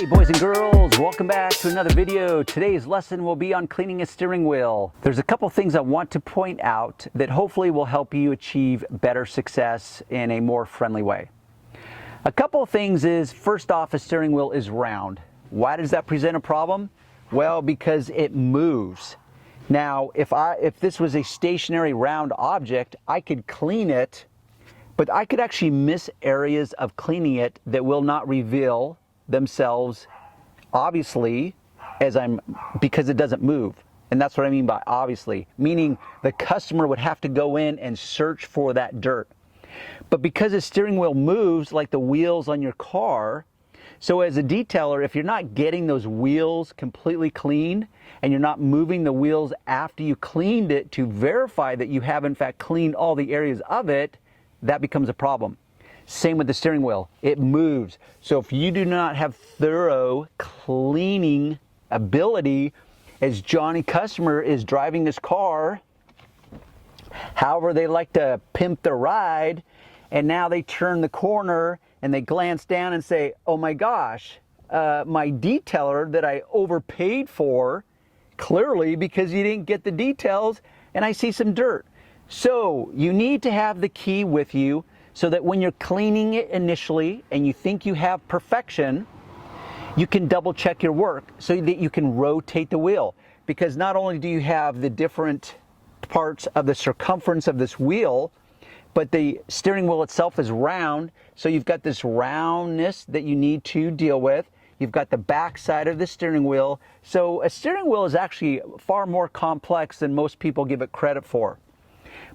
Hey boys and girls, welcome back to another video. Today's lesson will be on cleaning a steering wheel. There's a couple things I want to point out that hopefully will help you achieve better success in a more friendly way. A couple of things is, first off, a steering wheel is round. Why does that present a problem? Well, because it moves. Now, if this was a stationary round object, I could clean it, but I could actually miss areas of cleaning it that will not reveal themselves obviously because it doesn't move. And that's what I mean by obviously, meaning the customer would have to go in and search for that dirt. But because the steering wheel moves like the wheels on your car, so as a detailer, if you're not getting those wheels completely clean and you're not moving the wheels after you cleaned it to verify that you have in fact cleaned all the areas of it, that becomes a problem. Same with the steering wheel, it moves. So if you do not have thorough cleaning ability, as Johnny customer is driving his car, however they like to pimp their ride, and now they turn the corner and they glance down and say, oh my gosh, my detailer that I overpaid for, clearly because you didn't get the details, and I see some dirt. So you need to have the key with you so that when you're cleaning it initially and you think you have perfection, you can double check your work so that you can rotate the wheel. Because not only do you have the different parts of the circumference of this wheel, but the steering wheel itself is round, so you've got this roundness that you need to deal with. You've got the back side of the steering wheel. So a steering wheel is actually far more complex than most people give it credit for.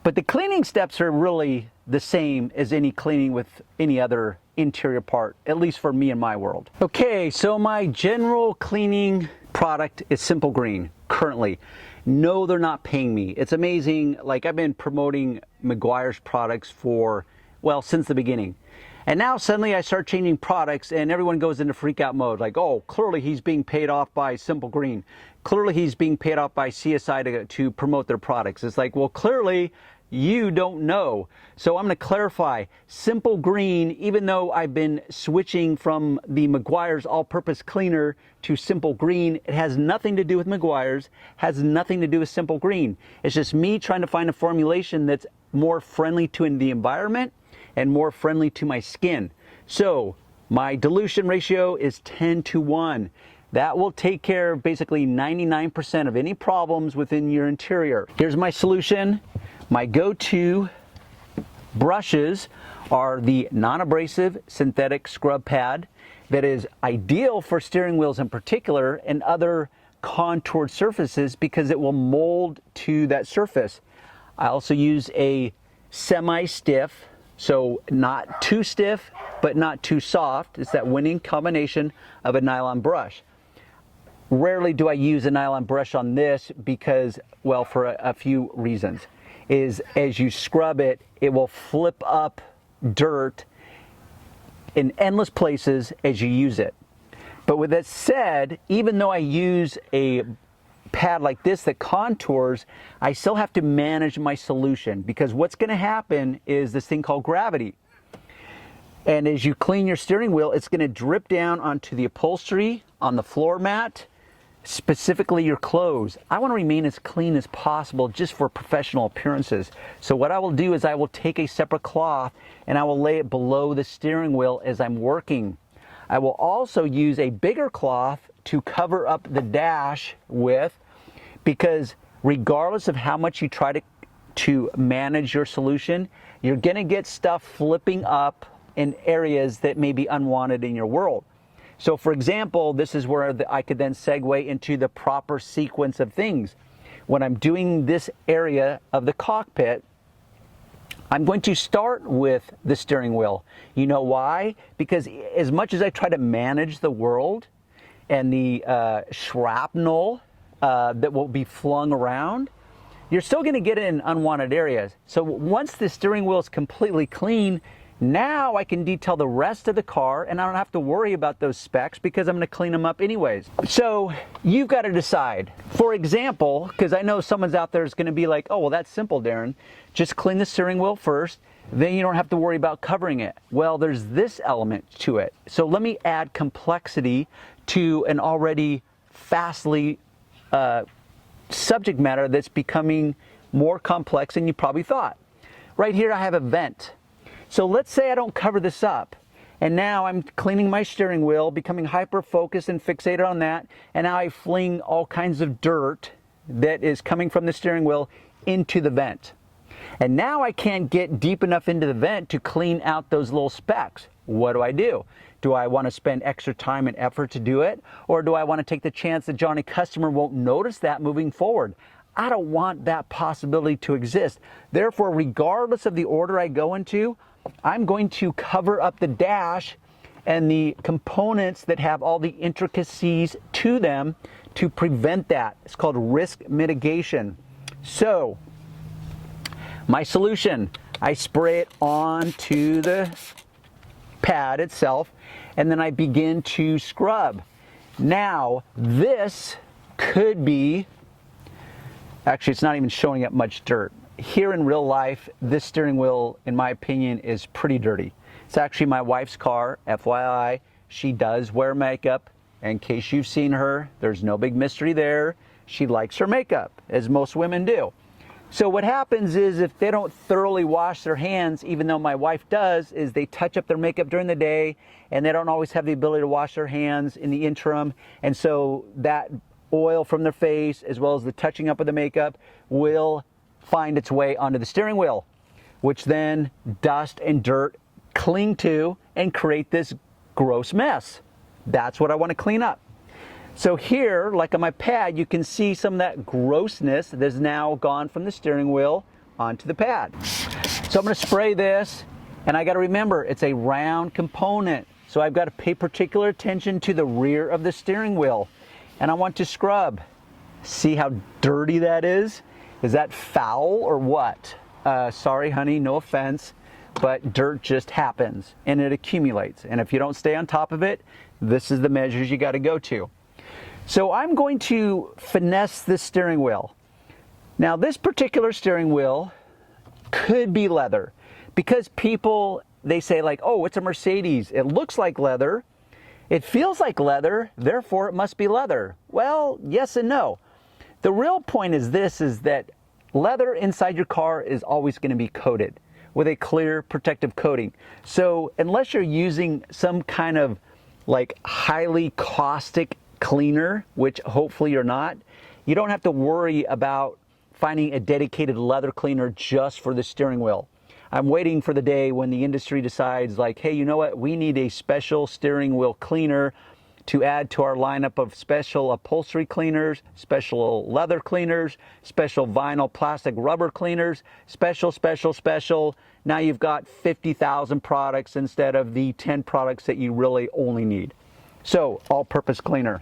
But the cleaning steps are really the same as any cleaning with any other interior part, at least for me in my world. Okay, so my general cleaning product is Simple Green currently. No, they're not paying me. It's amazing. Like, I've been promoting Meguiar's products for, well, since the beginning. And now suddenly I start changing products and everyone goes into freak out mode. Like, oh, clearly he's being paid off by Simple Green. Clearly he's being paid off by CSI to promote their products. It's like, well, clearly you don't know. So I'm going to clarify. Simple Green, even though I've been switching from the Meguiar's all-purpose cleaner to Simple Green, it has nothing to do with Meguiar's, has nothing to do with Simple Green. It's just me trying to find a formulation that's more friendly to the environment and more friendly to my skin. So my dilution ratio is 10:1. That will take care of basically 99% of any problems within your interior. Here's my solution. My go-to brushes are the non-abrasive synthetic scrub pad that is ideal for steering wheels in particular and other contoured surfaces because it will mold to that surface. I also use a semi-stiff, so not too stiff but not too soft. It's that winning combination of a nylon brush. Rarely do I use a nylon brush on this because, well, for a few reasons. Is as you scrub it, it will flip up dirt in endless places as you use it. But with that said, even though I use a pad like this that contours, I still have to manage my solution because what's going to happen is this thing called gravity. And as you clean your steering wheel, it's going to drip down onto the upholstery, on the floor mat, specifically your clothes. I want to remain as clean as possible just for professional appearances. So what I will do is I will take a separate cloth and I will lay it below the steering wheel as I'm working. I will also use a bigger cloth to cover up the dash with, because regardless of how much you try to manage your solution, you're going to get stuff flipping up in areas that may be unwanted in your world. So for example, this is where I could then segue into the proper sequence of things. When I'm doing this area of the cockpit, I'm going to start with the steering wheel. You know why? Because as much as I try to manage the world and the shrapnel that will be flung around, you're still going to get in unwanted areas. So once the steering wheel is completely clean, now I can detail the rest of the car and I don't have to worry about those specks because I'm going to clean them up anyways. So you've got to decide. For example, because I know someone's out there is going to be like, oh, well, that's simple, Darren. Just clean the steering wheel first, then you don't have to worry about covering it. Well, there's this element to it. So let me add complexity to an already fastly subject matter that's becoming more complex than you probably thought. Right here I have a vent. So let's say I don't cover this up, and now I'm cleaning my steering wheel, becoming hyper focused and fixated on that, and now I fling all kinds of dirt that is coming from the steering wheel into the vent. And now I can't get deep enough into the vent to clean out those little specks. What do? Do I want to spend extra time and effort to do it? Or do I want to take the chance that Johnny customer won't notice that moving forward? I don't want that possibility to exist. Therefore, regardless of the order I go into, I'm going to cover up the dash and the components that have all the intricacies to them to prevent that. It's called risk mitigation. So, my solution, I spray it onto the pad itself, and then I begin to scrub. Now, this could be, actually it's not even showing up much dirt. Here in real life, this steering wheel, in my opinion, is pretty dirty. It's actually my wife's car, FYI. She does wear makeup. In case you've seen her, there's no big mystery there. She likes her makeup, as most women do. So what happens is if they don't thoroughly wash their hands, even though my wife does, is they touch up their makeup during the day and they don't always have the ability to wash their hands in the interim. And so that oil from their face, as well as the touching up of the makeup, will find its way onto the steering wheel, which then dust and dirt cling to and create this gross mess. That's what I want to clean up. So here, like on my pad, you can see some of that grossness that has now gone from the steering wheel onto the pad. So I'm going to spray this, and I got to remember, it's a round component. So I've got to pay particular attention to the rear of the steering wheel. And I want to scrub. See how dirty that is? Is that foul or what? Sorry, honey, no offense, but dirt just happens and it accumulates. And if you don't stay on top of it, this is the measures you got to go to. So I'm going to finesse this steering wheel. Now this particular steering wheel could be leather because people, they say like, oh, it's a Mercedes. It looks like leather. It feels like leather, therefore it must be leather. Well, yes and no. The real point is this, is that leather inside your car is always going to be coated with a clear protective coating. So unless you're using some kind of like highly caustic cleaner, which hopefully you're not, you don't have to worry about finding a dedicated leather cleaner just for the steering wheel. I'm waiting for the day when the industry decides like, hey, you know what, we need a special steering wheel cleaner to add to our lineup of special upholstery cleaners, special leather cleaners, special vinyl plastic rubber cleaners, special. Now you've got 50,000 products instead of the 10 products that you really only need. So, all-purpose cleaner.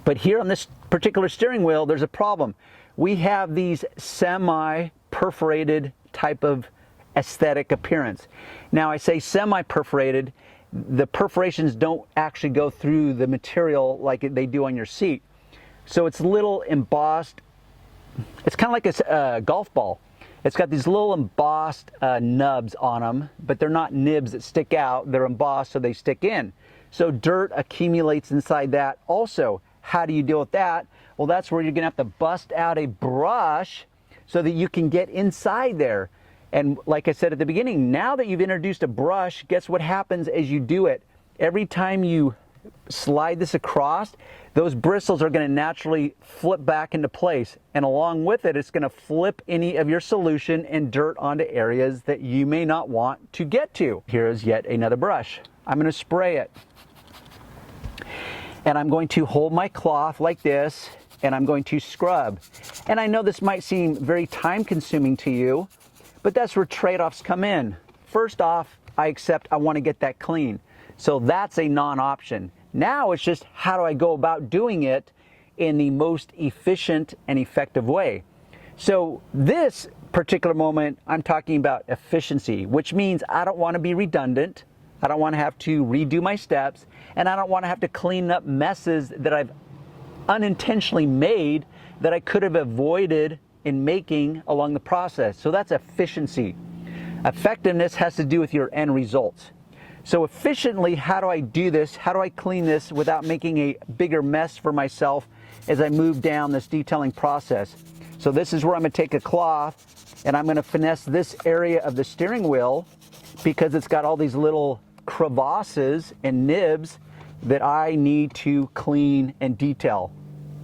But here on this particular steering wheel, there's a problem. We have these semi-perforated type of aesthetic appearance. Now I say semi-perforated, the perforations don't actually go through the material like they do on your seat. So it's little embossed, it's kind of like a golf ball. It's got these little embossed nubs on them, but they're not nibs that stick out, they're embossed so they stick in. So dirt accumulates inside that also. How do you deal with that? Well, that's where you're gonna have to bust out a brush so that you can get inside there. And like I said at the beginning, now that you've introduced a brush, guess what happens as you do it? Every time you slide this across, those bristles are going to naturally flip back into place. And along with it, it's going to flip any of your solution and dirt onto areas that you may not want to get to. Here is yet another brush. I'm going to spray it. And I'm going to hold my cloth like this, and I'm going to scrub. And I know this might seem very time consuming to you, but that's where trade-offs come in. First off, I accept I want to get that clean. So that's a non-option. Now it's just how do I go about doing it in the most efficient and effective way. So this particular moment, I'm talking about efficiency, which means I don't want to be redundant. I don't want to have to redo my steps, and I don't want to have to clean up messes that I've unintentionally made that I could have avoided in making along the process. So that's efficiency. Effectiveness has to do with your end results. So efficiently, how do I do this? How do I clean this without making a bigger mess for myself as I move down this detailing process? So this is where I'm going to take a cloth and I'm going to finesse this area of the steering wheel because it's got all these little crevasses and nibs that I need to clean and detail.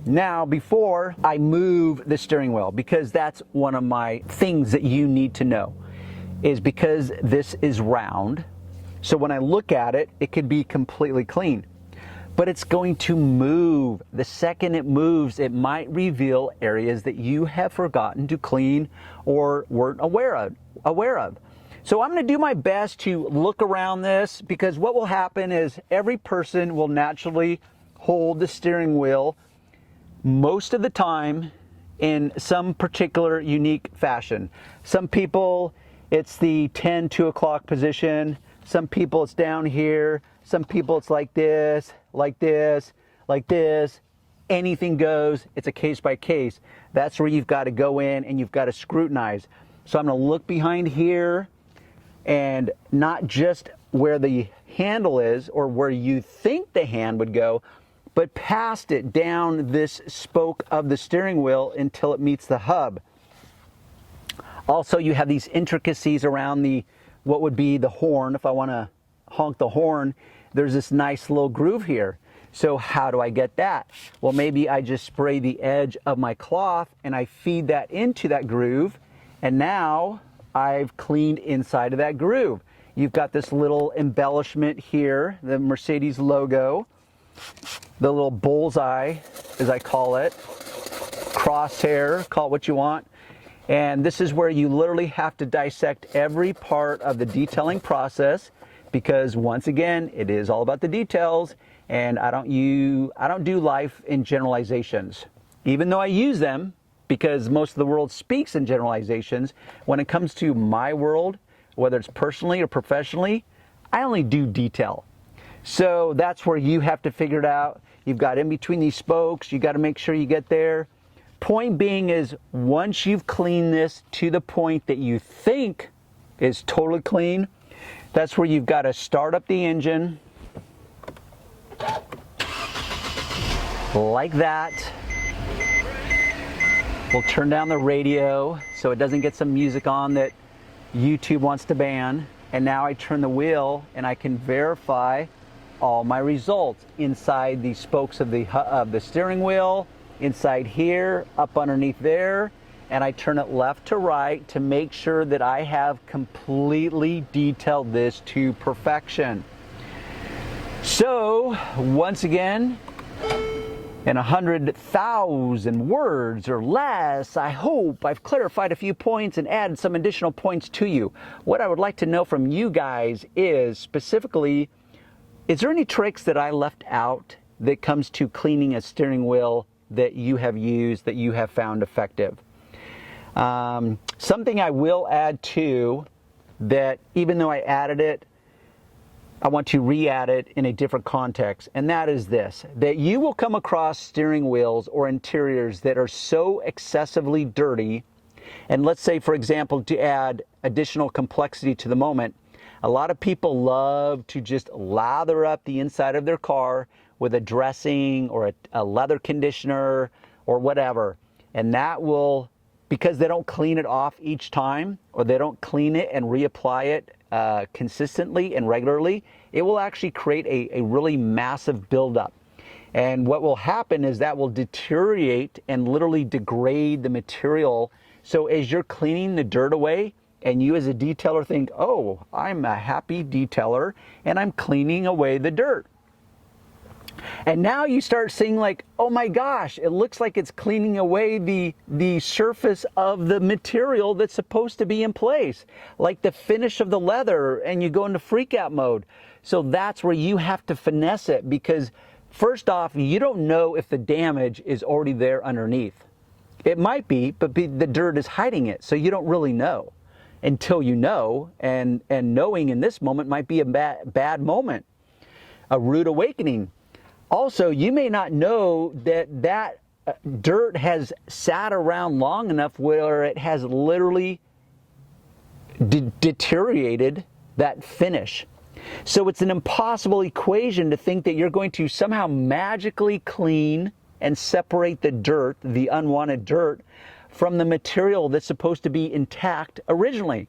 Now, before I move the steering wheel, because that's one of my things that you need to know, is because this is round, so when I look at it, it could be completely clean. But it's going to move. The second it moves, it might reveal areas that you have forgotten to clean or weren't aware of. So I'm going to do my best to look around this, because what will happen is every person will naturally hold the steering wheel most of the time in some particular unique fashion. Some people, it's the 10, 2 o'clock position. Some people it's down here. Some people it's like this, like this, like this. Anything goes. It's a case by case. That's where you've got to go in and you've got to scrutinize. So I'm going to look behind here, and not just where the handle is or where you think the hand would go, but past it down this spoke of the steering wheel until it meets the hub. Also, you have these intricacies around the, what would be the horn. If I want to honk the horn, there's this nice little groove here. So how do I get that? Well, maybe I just spray the edge of my cloth and I feed that into that groove, and now I've cleaned inside of that groove. You've got this little embellishment here, the Mercedes logo, the little bullseye, as I call it, crosshair, call it what you want. And this is where you literally have to dissect every part of the detailing process, because once again, it is all about the details, and I don't do life in generalizations. Even though I use them, because most of the world speaks in generalizations, when it comes to my world, whether it's personally or professionally, I only do detail. So that's where you have to figure it out. You've got in between these spokes, you got to make sure you get there. Point being is, once you've cleaned this to the point that you think is totally clean, that's where you've got to start up the engine like that. We'll turn down the radio so it doesn't get some music on that YouTube wants to ban. And now I turn the wheel and I can verify all my results inside the spokes of the steering wheel, inside here, up underneath there, and I turn it left to right to make sure that I have completely detailed this to perfection. So once again, in 100,000 words or less, I hope I've clarified a few points and added some additional points to you. What I would like to know from you guys is specifically, is there any tricks that I left out that comes to cleaning a steering wheel that you have used, that you have found effective? Something I will add too, that even though I added it, I want to re-add it in a different context, and that is this, that you will come across steering wheels or interiors that are so excessively dirty, and let's say, for example, to add additional complexity to the moment, a lot of people love to just lather up the inside of their car with a dressing or a leather conditioner or whatever, and that will, because they don't clean it off each time, or they don't clean it and reapply it consistently and regularly, it will actually create a really massive buildup. And what will happen is that will deteriorate and literally degrade the material. So as you're cleaning the dirt away, and you as a detailer think, oh, I'm a happy detailer and I'm cleaning away the dirt. And now you start seeing like, oh my gosh, it looks like it's cleaning away the surface of the material that's supposed to be in place, like the finish of the leather, and you go into freak out mode. So that's where you have to finesse it, because first off, you don't know if the damage is already there underneath. It might be, but the dirt is hiding it, so you don't really know until you know, and knowing in this moment might be a bad moment, a rude awakening. Also, you may not know that dirt has sat around long enough where it has literally deteriorated that finish. So it's an impossible equation to think that you're going to somehow magically clean and separate the dirt, the unwanted dirt, from the material that's supposed to be intact originally,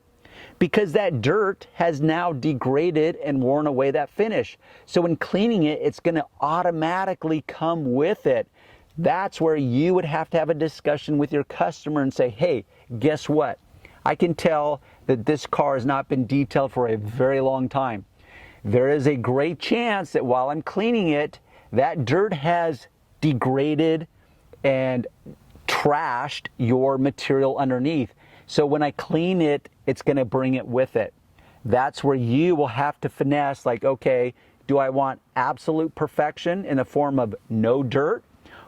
because that dirt has now degraded and worn away that finish. So when cleaning it, it's going to automatically come with it. That's where you would have to have a discussion with your customer and say, hey, guess what? I can tell that this car has not been detailed for a very long time. There is a great chance that while I'm cleaning it, that dirt has degraded and trashed your material underneath. So when I clean it, it's going to bring it with it. That's where you will have to finesse, like, okay, do I want absolute perfection in the form of no dirt?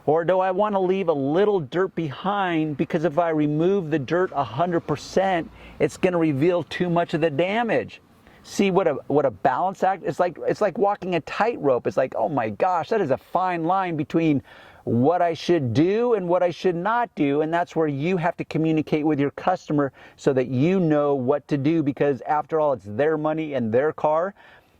Or do I want to leave a little dirt behind, because if I remove the dirt 100%, it's going to reveal too much of the damage. See what a balance act. It's like walking a tightrope. It's like, oh my gosh, that is a fine line between what I should do and what I should not do. And that's where you have to communicate with your customer so that you know what to do, because after all, it's their money and their car,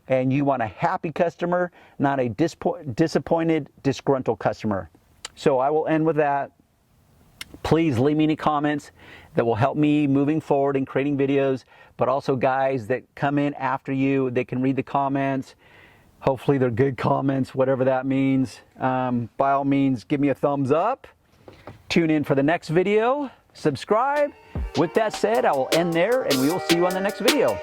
and you want a happy customer, not a disappointed, disgruntled customer. So I will end with that. Please leave me any comments that will help me moving forward in creating videos, but also guys that come in after you, they can read the comments. Hopefully they're good comments, whatever that means. By all means, give me a thumbs up. Tune in for the next video. Subscribe. With that said, I will end there, and we will see you on the next video.